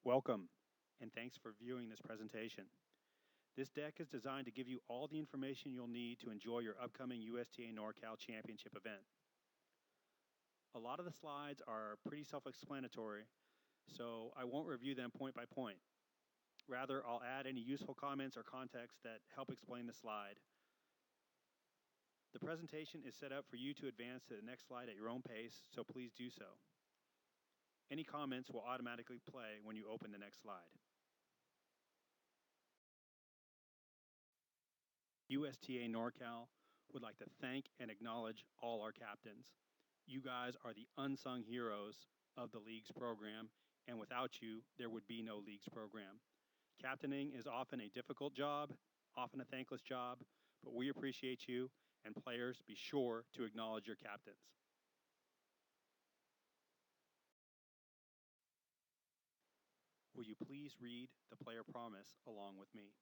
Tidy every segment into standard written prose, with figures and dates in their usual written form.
Welcome, and thanks for viewing this presentation. This deck is designed to give you all the information you'll need to enjoy your upcoming USTA NorCal Championship event. A lot of the slides are pretty self-explanatory, so I won't review them point by point. Rather, I'll add any useful comments or context that help explain the slide. The presentation is set up for you to advance to the next slide at your own pace, so please do so. Any comments will automatically play when you open the next slide. USTA NorCal would like to thank and acknowledge all our captains. You guys are the unsung heroes of the League's program, and without you, there would be no League's program. Captaining is often a difficult job, often a thankless job, but we appreciate you, and players, be sure to acknowledge your captains. Will you please read the player promise along with me?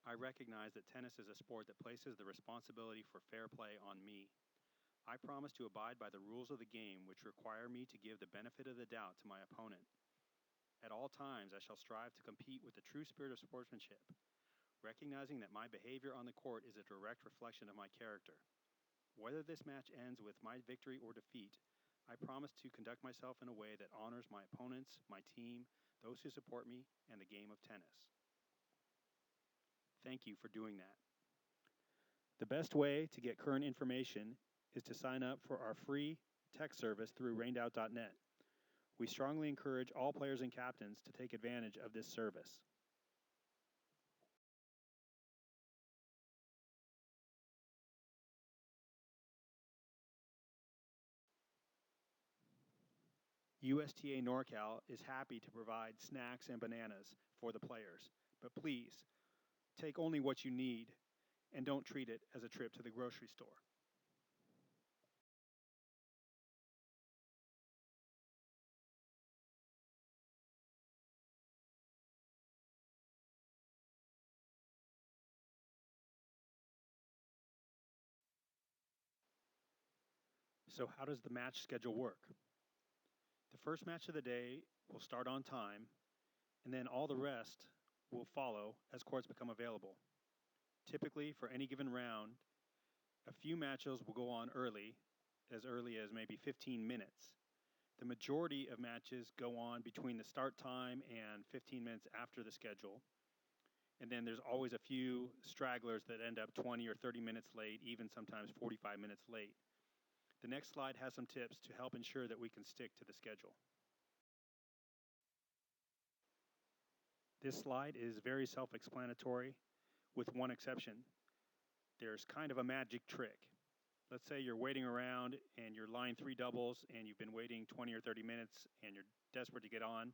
I recognize that tennis is a sport that places the responsibility for fair play on me. I promise to abide by the rules of the game, which require me to give the benefit of the doubt to my opponent. At all times, I shall strive to compete with the true spirit of sportsmanship, recognizing that my behavior on the court is a direct reflection of my character. Whether this match ends with my victory or defeat, I promise to conduct myself in a way that honors my opponents, my team, those who support me, and the game of tennis. Thank you for doing that. The best way to get current information is to sign up for our free text service through raindout.net. We strongly encourage all players and captains to take advantage of this service. USTA NorCal is happy to provide snacks and bananas for the players, but please, take only what you need and don't treat it as a trip to the grocery store. So how does the match schedule work? The first match of the day will start on time, and then all the rest will follow as courts become available. Typically, for any given round, a few matches will go on early as maybe 15 minutes. The majority of matches go on between the start time and 15 minutes after the schedule. And then there's always a few stragglers that end up 20 or 30 minutes late, even sometimes 45 minutes late. The next slide has some tips to help ensure that we can stick to the schedule. This slide is very self-explanatory, with one exception. There's kind of a magic trick. Let's say you're waiting around and you're line 3 doubles and you've been waiting 20 or 30 minutes and you're desperate to get on.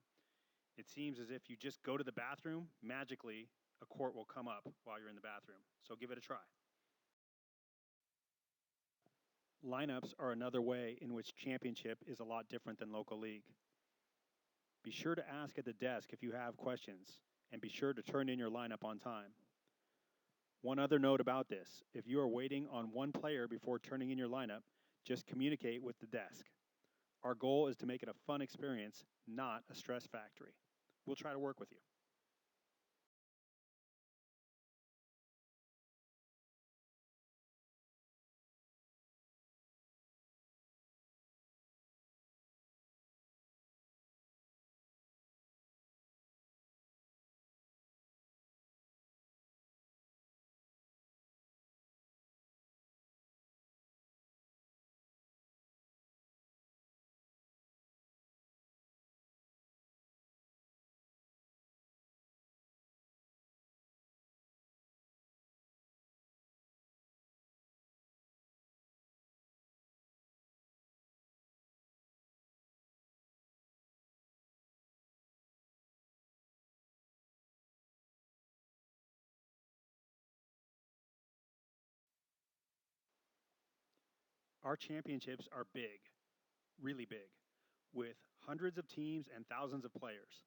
It seems as if you just go to the bathroom, magically a court will come up while you're in the bathroom. So give it a try. Lineups are another way in which championship is a lot different than local league. Be sure to ask at the desk if you have questions, and be sure to turn in your lineup on time. One other note about this: if you are waiting on one player before turning in your lineup, just communicate with the desk. Our goal is to make it a fun experience, not a stress factory. We'll try to work with you. Our championships are big, really big, with hundreds of teams and thousands of players.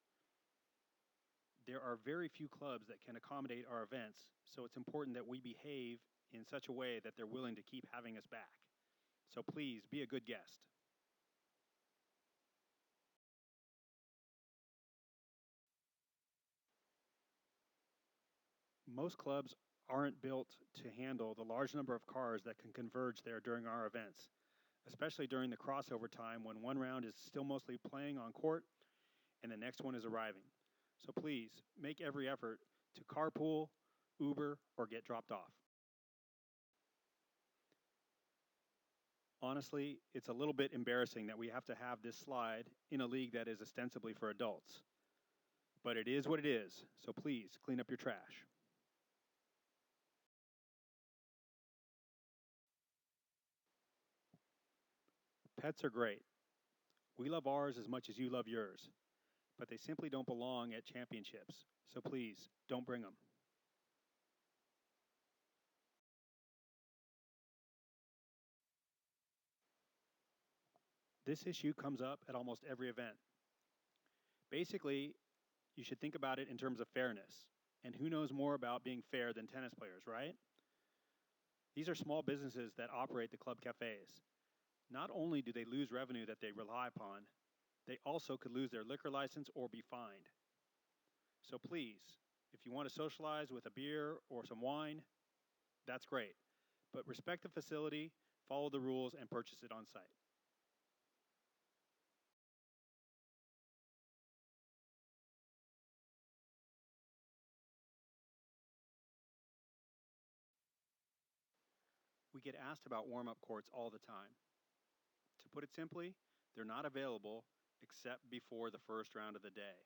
There are very few clubs that can accommodate our events, so it's important that we behave in such a way that they're willing to keep having us back. So please be a good guest. Most clubs aren't built to handle the large number of cars that can converge there during our events, especially during the crossover time when one round is still mostly playing on court and the next one is arriving. So please make every effort to carpool, Uber, or get dropped off. Honestly, it's a little bit embarrassing that we have to have this slide in a league that is ostensibly for adults. But it is what it is, so please clean up your trash. Pets are great. We love ours as much as you love yours, but they simply don't belong at championships, so please don't bring them. This issue comes up at almost every event. Basically, you should think about it in terms of fairness. And who knows more about being fair than tennis players, right? These are small businesses that operate the club cafes. Not only do they lose revenue that they rely upon, they also could lose their liquor license or be fined. So please, if you want to socialize with a beer or some wine, that's great. But respect the facility, follow the rules, and purchase it on site. We get asked about warm up courts all the time. To put it simply, they're not available except before the first round of the day.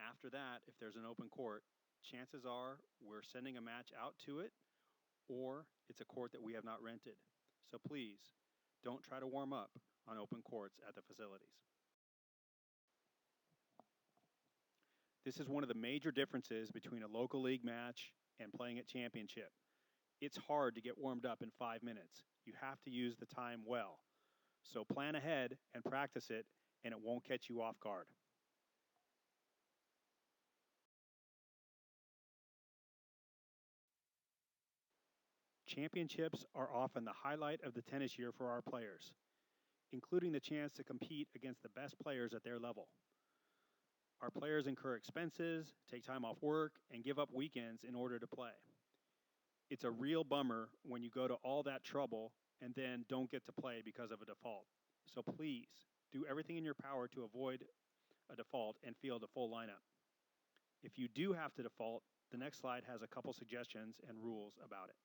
After that, if there's an open court, chances are we're sending a match out to it or it's a court that we have not rented. So please, don't try to warm up on open courts at the facilities. This is one of the major differences between a local league match and playing at championship. It's hard to get warmed up in 5 minutes. You have to use the time well. So plan ahead and practice it, and it won't catch you off guard. Championships are often the highlight of the tennis year for our players, including the chance to compete against the best players at their level. Our players incur expenses, take time off work, and give up weekends in order to play. It's a real bummer when you go to all that trouble and then don't get to play because of a default. So please, do everything in your power to avoid a default and field a full lineup. If you do have to default, the next slide has a couple suggestions and rules about it.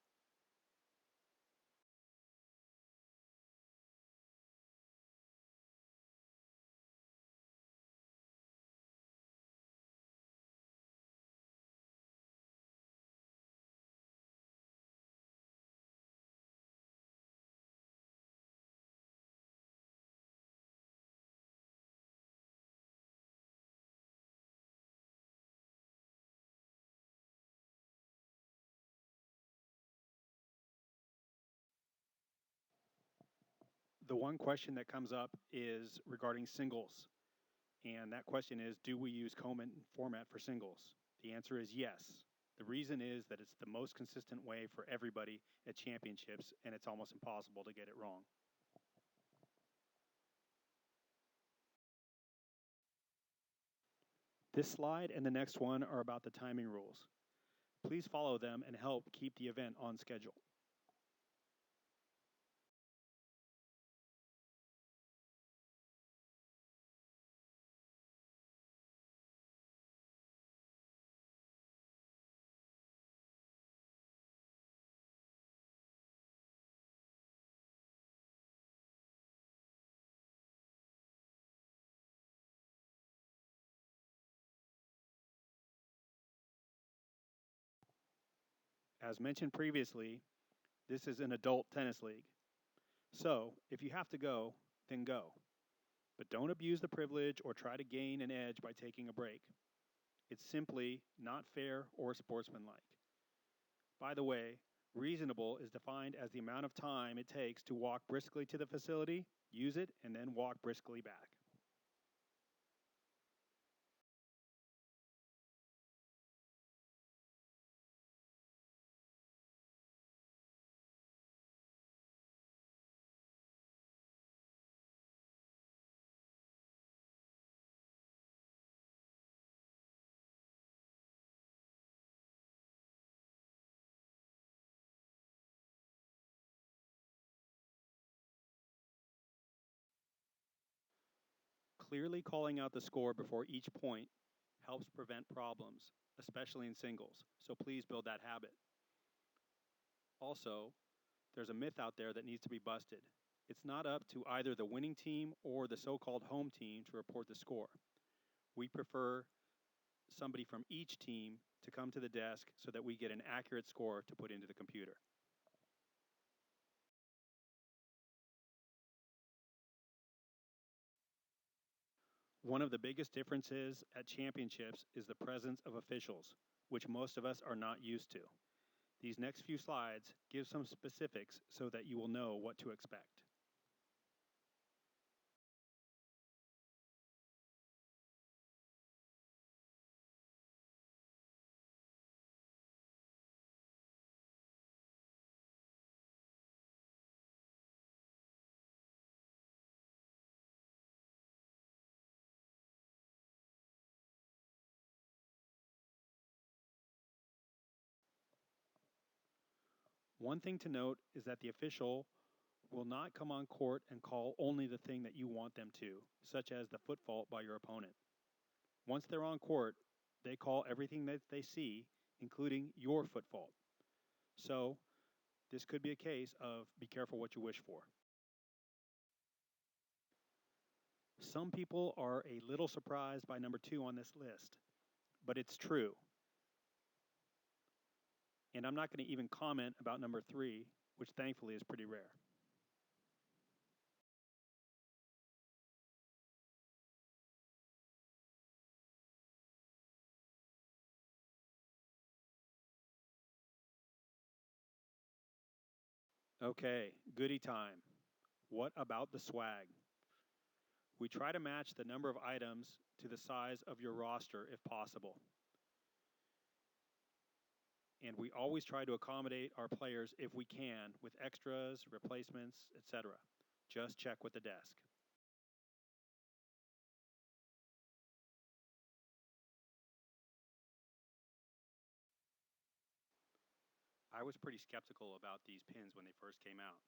The one question that comes up is regarding singles. And that question is, do we use Komen format for singles? The answer is yes. The reason is that it's the most consistent way for everybody at championships, and it's almost impossible to get it wrong. This slide and the next one are about the timing rules. Please follow them and help keep the event on schedule. As mentioned previously, this is an adult tennis league. So, if you have to go, then go. But don't abuse the privilege or try to gain an edge by taking a break. It's simply not fair or sportsmanlike. By the way, reasonable is defined as the amount of time it takes to walk briskly to the facility, use it, and then walk briskly back. Clearly calling out the score before each point helps prevent problems, especially in singles, so please build that habit. Also, there's a myth out there that needs to be busted. It's not up to either the winning team or the so-called home team to report the score. We prefer somebody from each team to come to the desk so that we get an accurate score to put into the computer. One of the biggest differences at championships is the presence of officials, which most of us are not used to. These next few slides give some specifics so that you will know what to expect. One thing to note is that the official will not come on court and call only the thing that you want them to, such as the foot fault by your opponent. Once they're on court, they call everything that they see, including your foot fault. So, this could be a case of be careful what you wish for. Some people are a little surprised by number 2 on this list, but it's true. And I'm not going to even comment about number 3, which thankfully is pretty rare. Okay, goodie time. What about the swag? We try to match the number of items to the size of your roster if possible. And we always try to accommodate our players if we can with extras, replacements, etc. Just check with the desk. I was pretty skeptical about these pins when they first came out.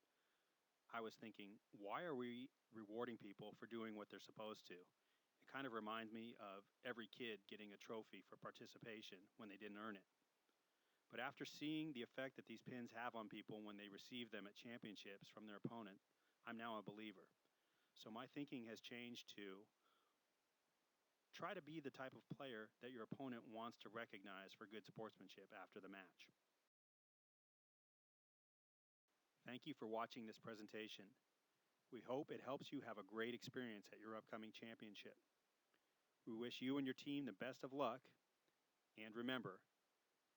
I was thinking, why are we rewarding people for doing what they're supposed to? It kind of reminds me of every kid getting a trophy for participation when they didn't earn it. But after seeing the effect that these pins have on people when they receive them at championships from their opponent, I'm now a believer. So my thinking has changed to try to be the type of player that your opponent wants to recognize for good sportsmanship after the match. Thank you for watching this presentation. We hope it helps you have a great experience at your upcoming championship. We wish you and your team the best of luck, and remember,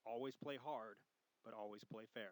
always play hard, but always play fair.